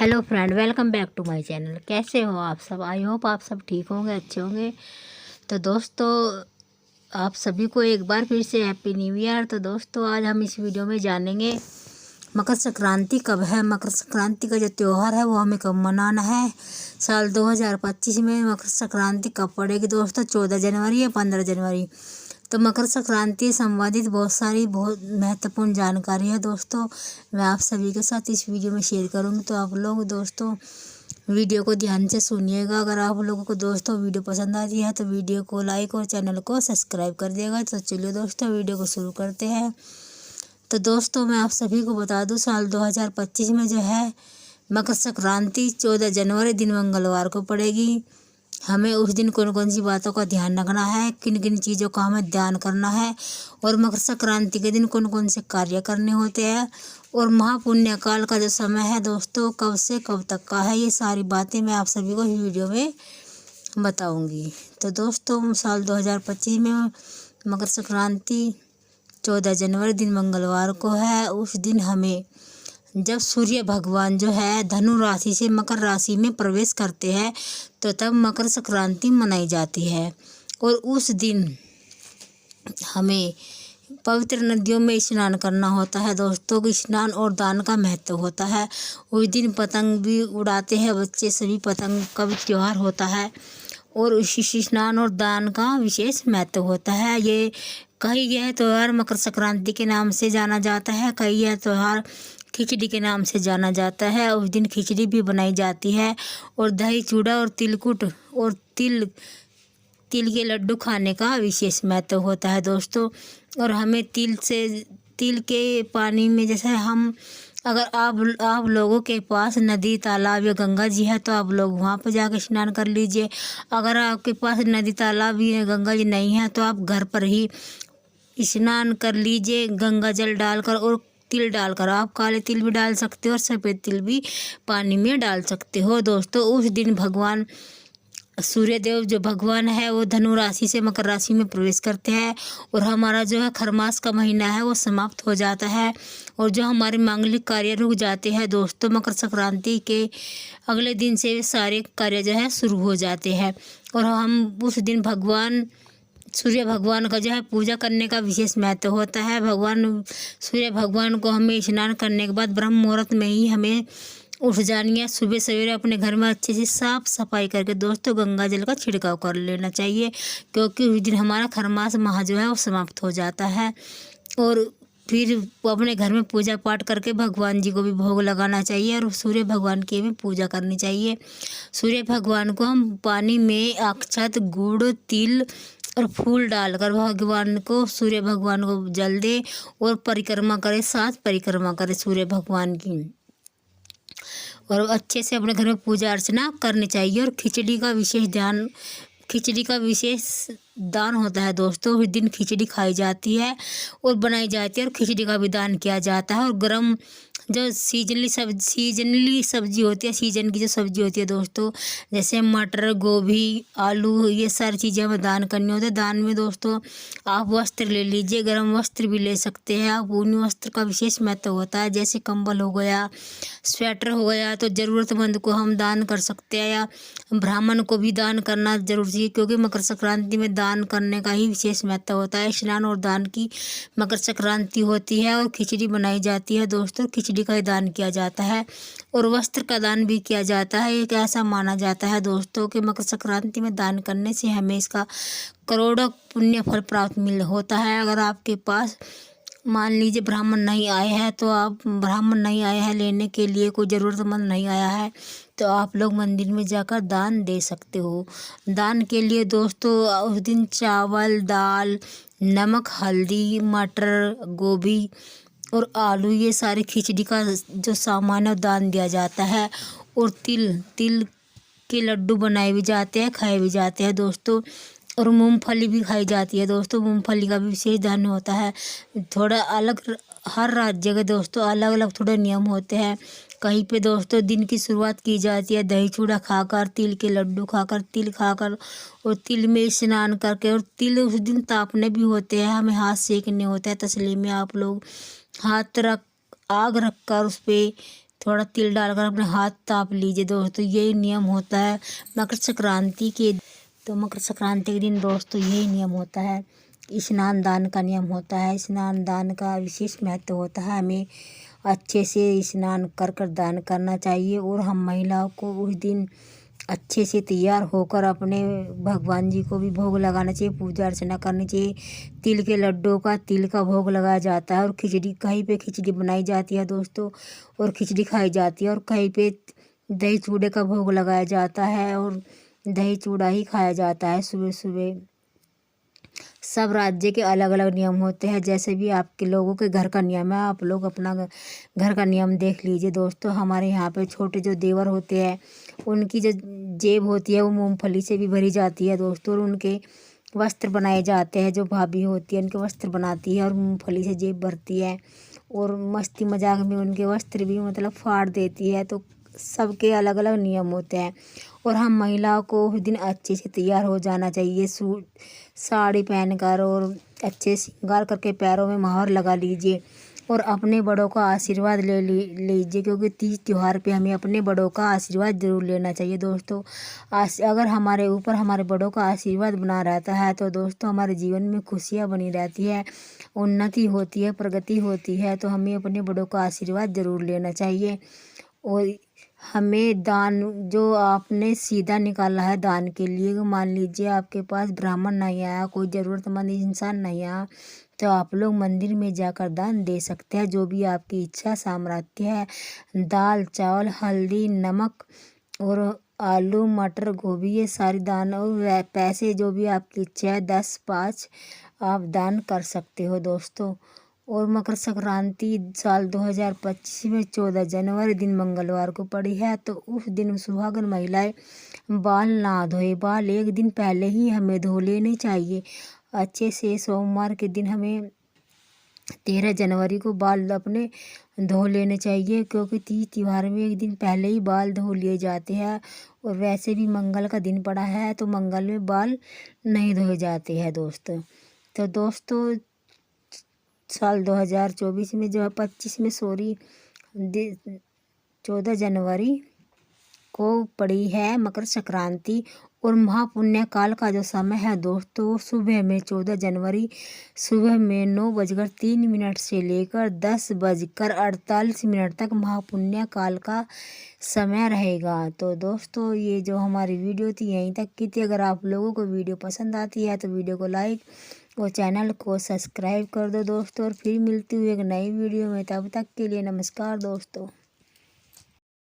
Hello friend, welcome back to my channel. कैसे हो आप सब? आई होप आप सब ठीक होंगे, अच्छे होंगे। तो दोस्तों, आप सभी को एक बार फिर से हैप्पी न्यू ईयर। तो दोस्तों, आज हम इस वीडियो में जानेंगे मकर संक्रांति कब है। मकर संक्रांति का जो त्यौहार है वो हमें कब मनाना है। साल 2025 में मकर संक्रांति कब पड़ेगी दोस्तों? 14 जनवरी या 15 जनवरी। तो मकर संक्रांति संबंधित बहुत महत्वपूर्ण जानकारी है दोस्तों, मैं आप सभी के साथ इस वीडियो में शेयर करूंगी। तो आप लोग दोस्तों वीडियो को ध्यान से सुनिएगा। अगर आप लोगों को दोस्तों वीडियो पसंद आती है तो वीडियो को लाइक और चैनल को सब्सक्राइब कर दिएगा। तो चलिए दोस्तों, वीडियो को शुरू करते हैं। तो दोस्तों, मैं आप सभी को बता दूं, साल 2025 में जो है मकर संक्रांति 14 जनवरी दिन मंगलवार को पड़ेगी। हमें उस दिन कौन कौन सी बातों का ध्यान रखना है, किन किन चीज़ों का हमें ध्यान करना है, और मकर संक्रांति के दिन कौन कौन से कार्य करने होते हैं, और महापुण्य काल का जो समय है दोस्तों कब से कब तक का है, ये सारी बातें मैं आप सभी को इस वीडियो में बताऊंगी। तो दोस्तों, साल 2025 में मकर संक्रांति 14 जनवरी दिन मंगलवार को है। उस दिन हमें, जब सूर्य भगवान जो है धनु राशि से मकर राशि में प्रवेश करते हैं, तो तब मकर संक्रांति मनाई जाती है। और उस दिन हमें पवित्र नदियों में स्नान करना होता है दोस्तों। स्नान और दान का महत्व होता है। उस दिन पतंग भी उड़ाते हैं बच्चे, सभी पतंग का भी त्यौहार होता है। और उस स्नान और दान का विशेष महत्व होता है। ये कई यह त्यौहार मकर संक्रांति के नाम से जाना जाता है, कई यह त्यौहार खिचड़ी के नाम से जाना जाता है। उस दिन खिचड़ी भी बनाई जाती है, और दही चूड़ा और तिलकुट और तिल के लड्डू खाने का विशेष महत्व होता है दोस्तों। और हमें तिल के पानी में, जैसे हम, अगर आप लोगों के पास नदी तालाब या गंगा जी है तो आप लोग वहाँ पर जाकर स्नान कर लीजिए। अगर आपके पास नदी तालाब या गंगा जी नहीं है तो आप घर पर ही स्नान कर लीजिए, गंगा जल डालकर और तिल डालकर। आप काले तिल भी डाल सकते हो और सफ़ेद तिल भी पानी में डाल सकते हो दोस्तों। उस दिन भगवान सूर्यदेव जो भगवान है वो धनु राशि से मकर राशि में प्रवेश करते हैं, और हमारा जो है खरमास का महीना है वो समाप्त हो जाता है, और जो हमारे मांगलिक कार्य रुक जाते हैं दोस्तों, मकर संक्रांति के अगले दिन से सारे कार्य जो है शुरू हो जाते हैं। और हम उस दिन भगवान सूर्य भगवान का जो है पूजा करने का विशेष महत्व होता है। सूर्य भगवान को हमें स्नान करने के बाद ब्रह्म मुहूर्त में ही हमें उठ जानी है। सुबह सवेरे अपने घर में अच्छे से साफ सफाई करके दोस्तों गंगा जल का छिड़काव कर लेना चाहिए, क्योंकि उस दिन हमारा खरमास माह जो है वो समाप्त हो जाता है। और फिर अपने घर में पूजा पाठ करके भगवान जी को भी भोग लगाना चाहिए, और सूर्य भगवान की भी पूजा करनी चाहिए। सूर्य भगवान को हम पानी में अक्षत, गुड़, तिल और फूल डालकर भगवान को, सूर्य भगवान को जल दे और परिक्रमा करे, 7 परिक्रमा करे सूर्य भगवान की, और अच्छे से अपने घर में पूजा अर्चना करनी चाहिए। और खिचड़ी का विशेष दान होता है दोस्तों। उस दिन खिचड़ी खाई जाती है और बनाई जाती है, और खिचड़ी का भी दान किया जाता है। और गरम जो सीजनली सब्जी होती है, सीजन की जो सब्जी होती है दोस्तों, जैसे मटर, गोभी, आलू, ये सारी चीज़ें हमें दान करनी होती है। दान में दोस्तों आप वस्त्र ले लीजिए, गर्म वस्त्र भी ले सकते हैं आप। ऊनी वस्त्र का विशेष महत्व होता है, जैसे कंबल हो गया, स्वेटर हो गया, तो ज़रूरतमंद को हम दान कर सकते हैं, या ब्राह्मण को भी दान करना जरूरी है, क्योंकि मकर संक्रांति में दान करने का ही विशेष महत्व होता है। स्नान और दान की मकर संक्रांति होती है, और खिचड़ी बनाई जाती है दोस्तों, खिचड़ी का ही दान किया जाता है, और वस्त्र का दान भी किया जाता है। एक ऐसा माना जाता है दोस्तों कि मकर संक्रांति में दान करने से हमें इसका करोड़ों पुण्य फल प्राप्त होता है। अगर आपके पास मान लीजिए ब्राह्मण नहीं आए हैं, तो ब्राह्मण नहीं आए हैं लेने के लिए, कोई ज़रूरतमंद नहीं आया है, तो आप लोग मंदिर में जाकर दान दे सकते हो। दान के लिए दोस्तों उस दिन चावल, दाल, नमक, हल्दी, मटर, गोभी और आलू, ये सारे खिचड़ी का जो सामान है दान दिया जाता है। और तिल के लड्डू बनाए भी जाते हैं, खाए भी जाते हैं दोस्तों। और मूंगफली भी खाई जाती है दोस्तों, मूंगफली का भी विशेष दान होता है। थोड़ा अलग, हर राज्य के दोस्तों अलग अलग थोड़े नियम होते हैं। कहीं पे दोस्तों दिन की शुरुआत की जाती है दही चूड़ा खाकर, तिल के लड्डू खाकर, तिल खाकर, और तिल में स्नान करके। और तिल उस दिन तापने भी होते हैं, हमें हाथ सेकने होता है। तसली में आप लोग आग रख कर उस पर थोड़ा तिल डालकर अपने हाथ ताप लीजिए दोस्तों। यही नियम होता है मकर संक्रांति के। तो मकर संक्रांति के दिन दोस्तों यही नियम होता है। स्नान दान का नियम होता है। स्नान दान का विशेष महत्व होता है। हमें अच्छे से स्नान कर कर दान करना चाहिए और हम महिलाओं को उस दिन अच्छे से तैयार होकर अपने भगवान जी को भी भोग लगाना चाहिए, पूजा अर्चना करनी चाहिए। तिल के लड्डू का तिल का भोग लगाया जाता है और खिचड़ी, कहीं पे खिचड़ी बनाई जाती है दोस्तों और खिचड़ी खाई जाती है और कहीं पे दही चूड़े का भोग लगाया जाता है और दही चूड़ा ही खाया जाता है सुबह सुबह। सब राज्य के अलग अलग नियम होते हैं। जैसे भी आपके लोगों के घर का नियम है, आप लोग अपना घर का नियम देख लीजिए दोस्तों। हमारे यहाँ पे छोटे जो देवर होते हैं उनकी जो जेब होती है वो मूंगफली से भी भरी जाती है दोस्तों और उनके वस्त्र बनाए जाते हैं। जो भाभी होती है उनके वस्त्र बनाती है और मूंगफली से जेब भरती है और मस्ती मजाक में उनके वस्त्र भी मतलब फाड़ देती है। तो सबके अलग अलग नियम होते हैं और हम महिलाओं को उस दिन अच्छे से तैयार हो जाना चाहिए। सूट साड़ी पहनकर और अच्छे श्रृंगार करके पैरों में मोहर लगा लीजिए और अपने बड़ों का आशीर्वाद लीजिए, क्योंकि तीज त्योहार पे हमें अपने बड़ों का आशीर्वाद जरूर लेना चाहिए दोस्तों। अगर हमारे ऊपर हमारे बड़ों का आशीर्वाद बना रहता है तो दोस्तों हमारे जीवन में खुशियाँ बनी रहती है, उन्नति होती है, प्रगति होती है। तो हमें अपने बड़ों का आशीर्वाद जरूर लेना चाहिए। और हमें दान जो आपने सीधा निकाला है दान के लिए, मान लीजिए आपके पास ब्राह्मण नहीं आया, कोई ज़रूरतमंद इंसान नहीं आया, तो आप लोग मंदिर में जाकर दान दे सकते हैं। जो भी आपकी इच्छा सामर्थ्य है, दाल चावल हल्दी नमक और आलू मटर गोभी, ये सारी दान और पैसे जो भी आपकी इच्छा है 10-5 आप दान कर सकते हो दोस्तों। और मकर संक्रांति साल 2025 में 14 जनवरी दिन मंगलवार को पड़ी है। तो उस दिन सुहागन महिलाएं बाल ना धोए, बाल एक दिन पहले ही हमें धो लेने चाहिए अच्छे से। सोमवार के दिन हमें 13 जनवरी को बाल अपने धो लेने चाहिए, क्योंकि तीज त्योहार में एक दिन पहले ही बाल धो लिए जाते हैं। और वैसे भी मंगल का दिन पड़ा है तो मंगल में बाल नहीं धोए जाते हैं दोस्तों। तो दोस्तों साल 2024 में जो है 25 में 14 जनवरी को पड़ी है मकर संक्रांति। और महापुण्य काल का जो समय है दोस्तों सुबह में 14 जनवरी सुबह में 9:03 से लेकर 10:48 तक महापुण्य काल का समय रहेगा। तो दोस्तों ये जो हमारी वीडियो थी यहीं तक की थी। अगर आप लोगों को वीडियो पसंद आती है तो वीडियो को लाइक और चैनल को सब्सक्राइब कर दो दोस्तों। और फिर मिलती हुई एक नई वीडियो में, तब तक के लिए नमस्कार दोस्तों।